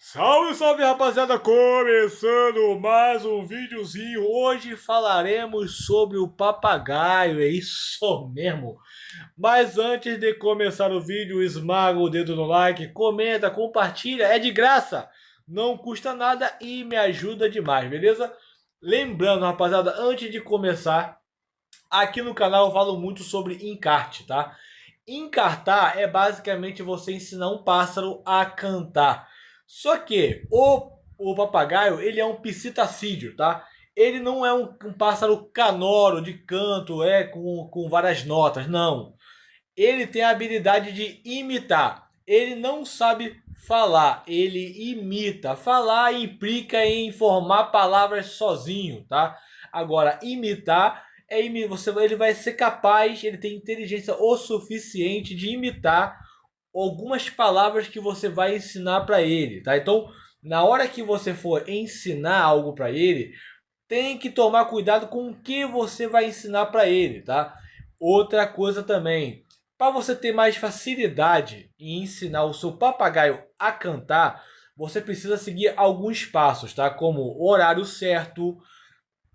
Salve, salve, rapaziada! Começando mais um videozinho. Hoje falaremos sobre o papagaio, é isso mesmo. Mas antes de começar o vídeo, esmaga o dedo no like, comenta, compartilha, é de graça, não custa nada e me ajuda demais, beleza? Lembrando, rapaziada, antes de começar, aqui no canal eu falo muito sobre encarte, tá? Encartar é basicamente você ensinar um pássaro a cantar. Só que o papagaio, ele é um psitacídeo, tá? Ele não é um pássaro canoro de canto, com várias notas, não. Ele tem a habilidade de imitar. Ele não sabe falar, ele imita. Falar implica em formar palavras sozinho, tá? Agora, imitar ele vai ser capaz, ele tem inteligência o suficiente de imitar algumas palavras que você vai ensinar para ele, tá? Então, na hora que você for ensinar algo para ele, tem que tomar cuidado com o que você vai ensinar para ele, tá? Outra coisa também, para você ter mais facilidade em ensinar o seu papagaio a cantar, você precisa seguir alguns passos, tá? Como horário certo,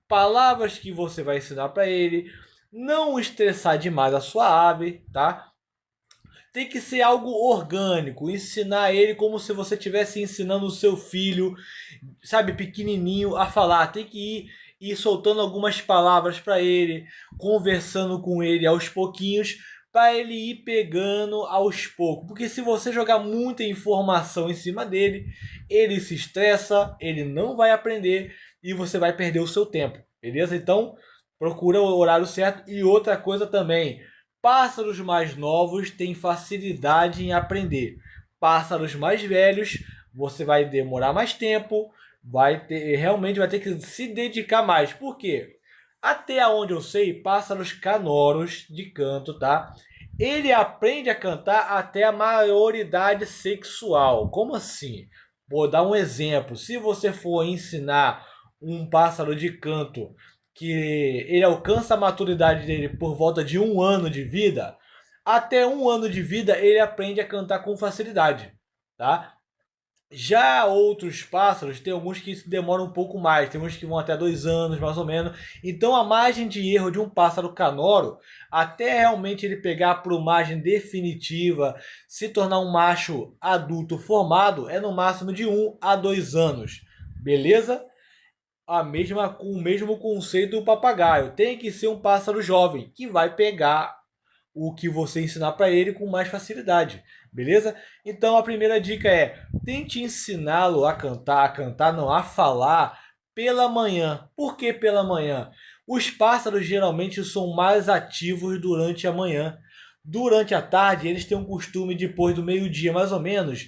palavras que você vai ensinar para ele, não estressar demais a sua ave, tá? Tem que ser algo orgânico, ensinar ele como se você estivesse ensinando o seu filho, sabe, pequenininho a falar. Tem que ir soltando algumas palavras para ele, conversando com ele aos pouquinhos, para ele ir pegando aos poucos. Porque se você jogar muita informação em cima dele, ele se estressa, ele não vai aprender e você vai perder o seu tempo, beleza? Então, procura o horário certo. E outra coisa também, pássaros mais novos têm facilidade em aprender. Pássaros mais velhos, você vai demorar mais tempo, realmente vai ter que se dedicar mais. Por quê? Até onde eu sei, pássaros canoros de canto, tá? Ele aprende a cantar até a maioridade sexual. Como assim? Vou dar um exemplo. Se você for ensinar um pássaro de canto que ele alcança a maturidade dele por volta de 1 ano de vida, até 1 ano de vida ele aprende a cantar com facilidade, tá? Já outros pássaros, tem alguns que demoram um pouco mais, tem uns que vão até 2 anos, mais ou menos. Então a margem de erro de um pássaro canoro, até realmente ele pegar a plumagem definitiva, se tornar um macho adulto formado, é no máximo de 1 a 2 anos. Beleza? O mesmo conceito do papagaio. Tem que ser um pássaro jovem, que vai pegar o que você ensinar para ele com mais facilidade, beleza? Então a primeira dica é: tente ensiná-lo a cantar não, a falar pela manhã. Por que pela manhã? Os pássaros geralmente são mais ativos durante a manhã. Durante a tarde, eles têm um costume, depois do meio-dia, mais ou menos,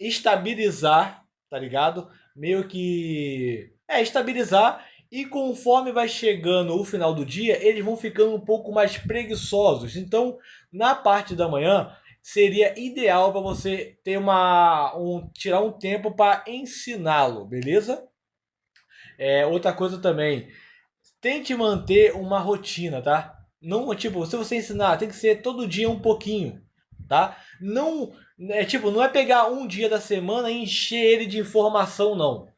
estabilizar, tá ligado? Meio que estabilizar, e conforme vai chegando o final do dia, eles vão ficando um pouco mais preguiçosos. Então, na parte da manhã, seria ideal para você ter tirar um tempo para ensiná-lo, beleza? Outra coisa também, tente manter uma rotina, tá? Não, tipo, se você ensinar, tem que ser todo dia um pouquinho, tá? Não, não é pegar um dia da semana e encher ele de informação, não,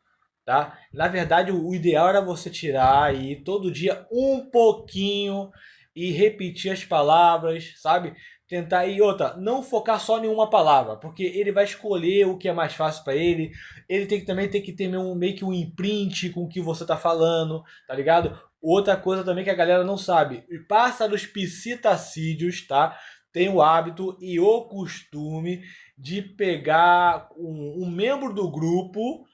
tá? Na verdade, o ideal era você tirar aí todo dia um pouquinho e repetir as palavras, sabe? Tentar e outra, não focar só em uma palavra, porque ele vai escolher o que é mais fácil para ele. Ele também tem que ter meio que um imprint com o que você tá falando, tá ligado? Outra coisa também que a galera não sabe, pássaros psitacídeos, tá? Tem o hábito e o costume de pegar um membro do grupo,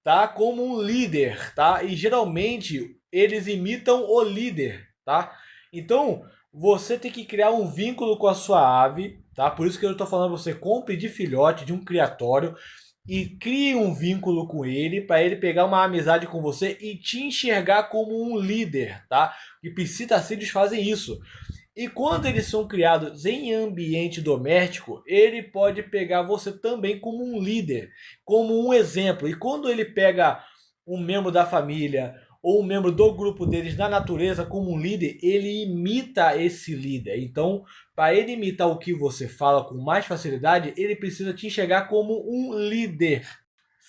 tá, como um líder, tá? E geralmente eles imitam o líder, tá? Então você tem que criar um vínculo com a sua ave, tá? Por isso que eu tô falando pra você, compre de filhote de um criatório e crie um vínculo com ele para ele pegar uma amizade com você e te enxergar como um líder, tá? E psitacídeos fazem isso. E quando eles são criados em ambiente doméstico, ele pode pegar você também como um líder, como um exemplo. E quando ele pega um membro da família ou um membro do grupo deles na natureza como um líder, ele imita esse líder. Então, para ele imitar o que você fala com mais facilidade, ele precisa te enxergar como um líder.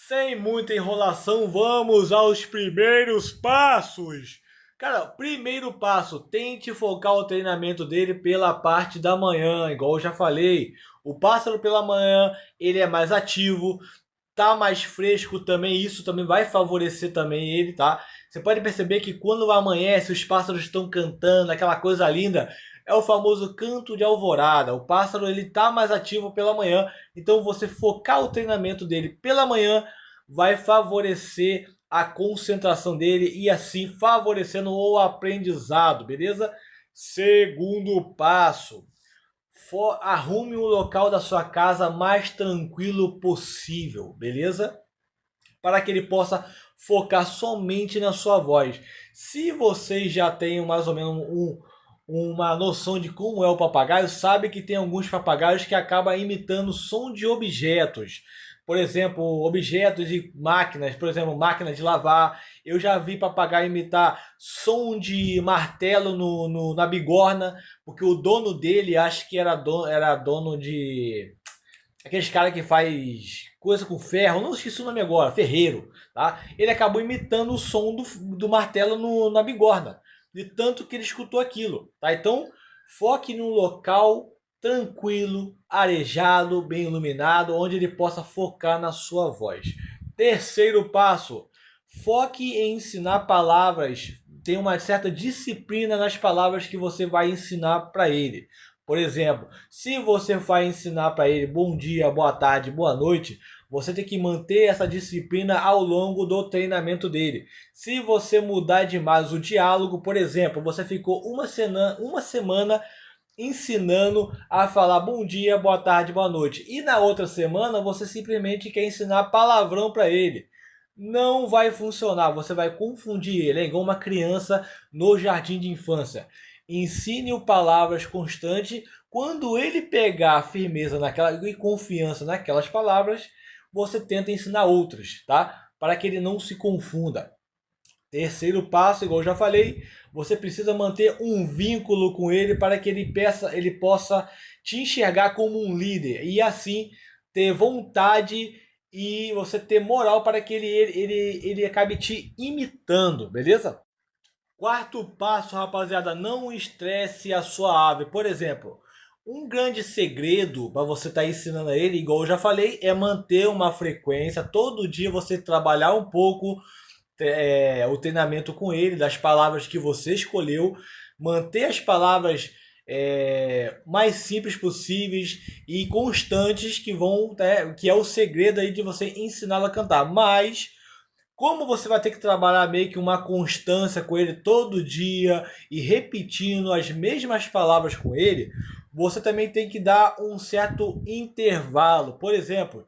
Sem muita enrolação, vamos aos primeiros passos. Cara, primeiro passo, tente focar o treinamento dele pela parte da manhã, igual eu já falei. O pássaro pela manhã, ele é mais ativo, tá mais fresco também, isso também vai favorecer também ele, tá? Você pode perceber que quando amanhece, os pássaros estão cantando, aquela coisa linda, é o famoso canto de alvorada. O pássaro ele tá mais ativo pela manhã, então você focar o treinamento dele pela manhã vai favorecer a concentração dele e assim favorecendo o aprendizado, beleza? Segundo passo, arrume o local da sua casa mais tranquilo possível, beleza? Para que ele possa focar somente na sua voz. Se vocês já têm mais ou menos uma noção de como é o papagaio, sabe que tem alguns papagaios que acabam imitando som de objetos. Por exemplo, objetos e máquinas, por exemplo, máquina de lavar. Eu já vi papagaio imitar som de martelo na bigorna, porque o dono dele, acho que era dono de aqueles cara que faz coisa com ferro, não esqueci o nome agora, ferreiro, tá? Ele acabou imitando o som do martelo na bigorna, de tanto que ele escutou aquilo, tá? Então, foque num local tranquilo, arejado, bem iluminado, onde ele possa focar na sua voz. Terceiro passo, foque em ensinar palavras, tenha uma certa disciplina nas palavras que você vai ensinar para ele. Por exemplo, se você vai ensinar para ele bom dia, boa tarde, boa noite, você tem que manter essa disciplina ao longo do treinamento dele. Se você mudar demais o diálogo, por exemplo, você ficou uma semana ensinando a falar bom dia, boa tarde, boa noite, e na outra semana você simplesmente quer ensinar palavrão para ele. Não vai funcionar, você vai confundir ele, é igual uma criança no jardim de infância. Ensine-o palavras constantes. Quando ele pegar firmeza naquela e confiança naquelas palavras, você tenta ensinar outras, tá? Para que ele não se confunda. Terceiro passo, igual eu já falei, você precisa manter um vínculo com ele para que ele possa te enxergar como um líder e assim ter vontade e você ter moral para que ele acabe te imitando, beleza? Quarto passo, rapaziada, não estresse a sua ave. Por exemplo, um grande segredo para você estar ensinando a ele, igual eu já falei, é manter uma frequência. Todo dia você trabalhar um pouco o treinamento com ele, das palavras que você escolheu, manter as palavras mais simples possíveis e constantes que é o segredo aí de você ensiná-lo a cantar. Mas como você vai ter que trabalhar meio que uma constância com ele todo dia e repetindo as mesmas palavras com ele, você também tem que dar um certo intervalo. Por exemplo,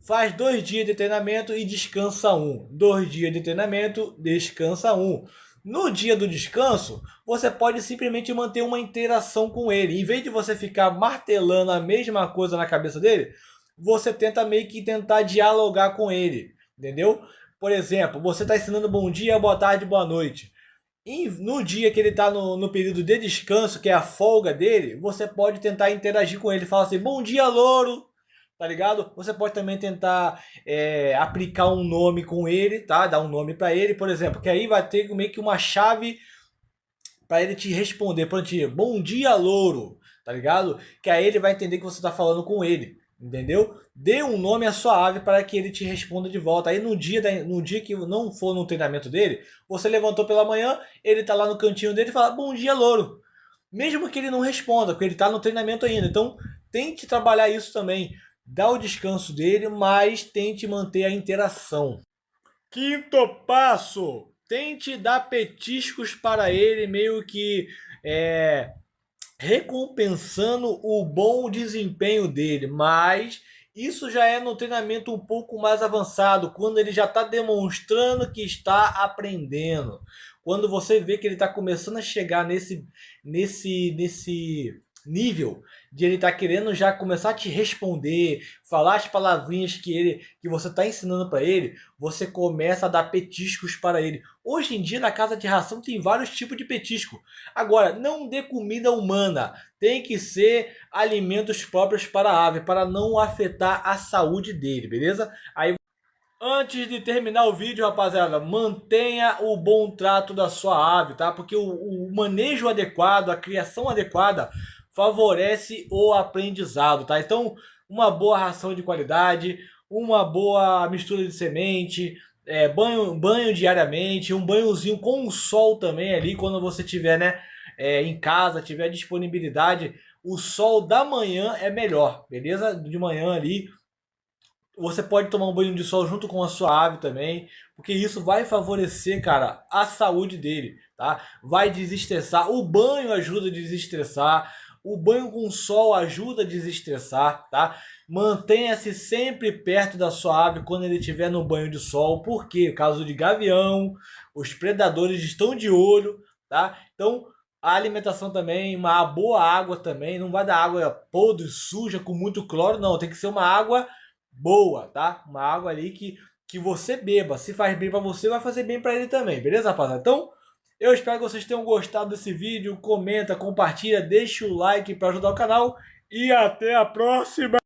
faz 2 dias de treinamento e descansa um. 2 dias de treinamento, descansa um. No dia do descanso, você pode simplesmente manter uma interação com ele. Em vez de você ficar martelando a mesma coisa na cabeça dele, você tenta meio que tentar dialogar com ele. Entendeu? Por exemplo, você está ensinando bom dia, boa tarde, boa noite. E no dia que ele está no período de descanso, que é a folga dele, você pode tentar interagir com ele. Fala assim, bom dia, louro, tá ligado? Você pode também tentar aplicar um nome com ele, tá? Dar um nome para ele, por exemplo, que aí vai ter meio que uma chave para ele te responder. Por exemplo, bom dia, louro, tá ligado? Que aí ele vai entender que você tá falando com ele, entendeu? Dê um nome à sua ave para que ele te responda de volta. Aí no dia que não for no treinamento dele, você levantou pela manhã, ele tá lá no cantinho dele e fala, bom dia, louro. Mesmo que ele não responda, porque ele tá no treinamento ainda. Então, tente trabalhar isso também. Dá o descanso dele, mas tente manter a interação. Quinto passo, tente dar petiscos para ele, meio que recompensando o bom desempenho dele, mas isso já é no treinamento um pouco mais avançado, quando ele já está demonstrando que está aprendendo. Quando você vê que ele está começando a chegar nesse nível de ele estar querendo já começar a te responder, falar as palavrinhas que você está ensinando para ele, você começa a dar petiscos para ele. Hoje em dia na casa de ração tem vários tipos de petisco. Agora, não dê comida humana, tem que ser alimentos próprios para a ave, para não afetar a saúde dele, beleza? Aí Antes de terminar o vídeo, rapaziada, mantenha o bom trato da sua ave, tá? Porque o manejo adequado, a criação adequada favorece o aprendizado, tá? Então, uma boa ração de qualidade, uma boa mistura de semente, banho diariamente, um banhozinho com o sol também ali, quando você tiver, né, em casa, tiver disponibilidade, o sol da manhã é melhor, beleza? De manhã ali, você pode tomar um banho de sol junto com a sua ave também, porque isso vai favorecer, cara, a saúde dele, tá? Vai desestressar. O banho ajuda a desestressar. O banho com sol ajuda a desestressar, tá? Mantenha-se sempre perto da sua ave quando ele estiver no banho de sol, porque caso de gavião, os predadores estão de olho, tá? Então, a alimentação também, uma boa água também, não vai dar água podre, suja, com muito cloro, não. Tem que ser uma água boa, tá? Uma água ali que você beba. Se faz bem para você, vai fazer bem para ele também, beleza, rapaziada? Então, eu espero que vocês tenham gostado desse vídeo. Comenta, compartilha, deixa o like para ajudar o canal e até a próxima!